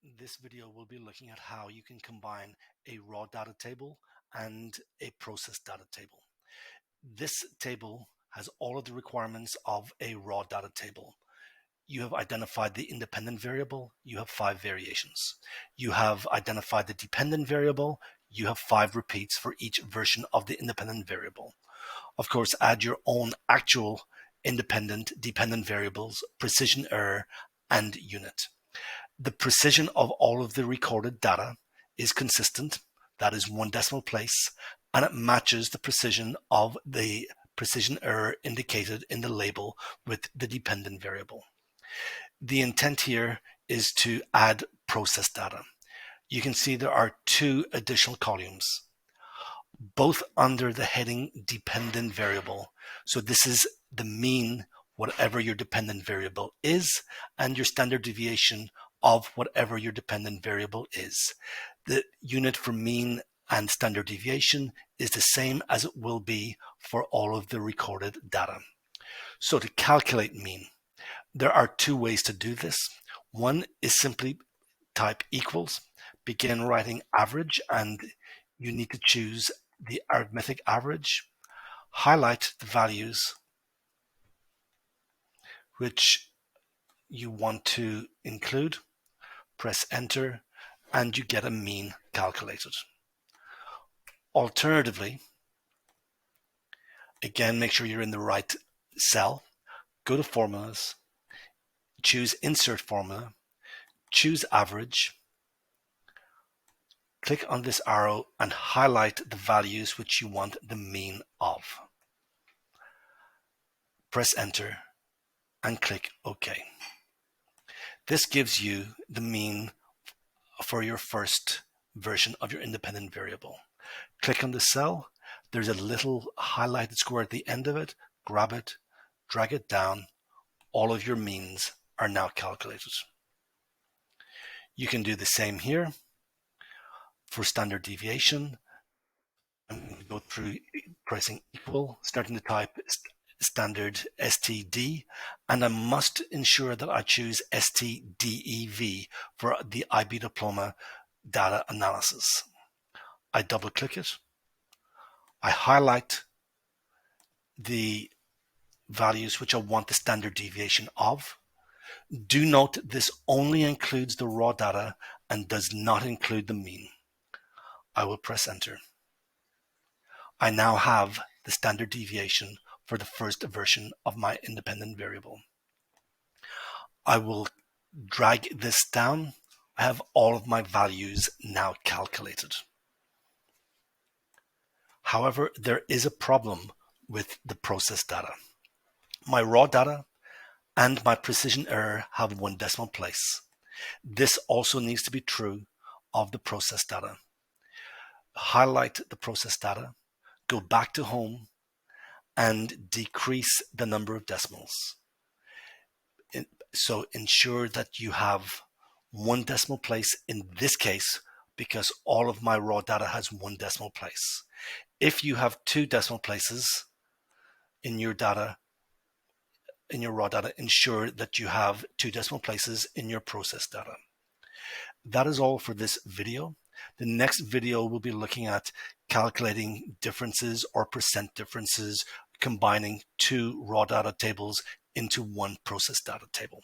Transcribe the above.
This video will be looking at how you can combine a raw data table and a process data table. This table has all of the requirements of a raw data table. You have identified the independent variable, you have 5 variations. You have identified the dependent variable, you have 5 repeats for each version of the independent variable. Of course, add your own actual independent, dependent variables, precision error, and unit. The precision of all of the recorded data is consistent. That is 1 decimal place, and it matches the precision of the precision error indicated in the label with the dependent variable. The intent here is to add process data. You can see there are 2 additional columns, both under the heading dependent variable. So this is the mean, whatever your dependent variable is, and your standard deviation of whatever your dependent variable is. The unit for mean and standard deviation is the same as it will be for all of the recorded data. So to calculate mean, there are 2 ways to do this. One is simply type equals, begin writing average, and you need to choose the arithmetic average, highlight the values which you want to include, press enter, and you get a mean calculated. Alternatively, again, make sure you're in the right cell, go to formulas, choose insert formula, choose average, click on this arrow and highlight the values which you want the mean of. Press enter and click OK. This gives you the mean for your first version of your independent variable. Click on the cell. There's a little highlighted square at the end of it. Grab it, drag it down. All of your means are now calculated. You can do the same here for standard deviation. I'm going to go through pressing equal, starting to type standard STD, and I must ensure that I choose STDEV for the IB diploma data analysis. I double click it, I highlight the values which I want the standard deviation of. Do note this only includes the raw data and does not include the mean. I will press enter. I now have the standard deviation for the first version of my independent variable. I will drag this down. I have all of my values now calculated. However, there is a problem with the process data. My raw data and my precision error have 1 decimal place. This also needs to be true of the process data. Highlight the process data, go back to home, and decrease the number of decimals. So ensure that you have 1 decimal place in this case, because all of my raw data has 1 decimal place. If you have 2 decimal places in your data, in your raw data, ensure that you have 2 decimal places in your process data. That is all for this video. The next video will be looking at calculating differences or percent differences, combining 2 raw data tables into 1 process data table.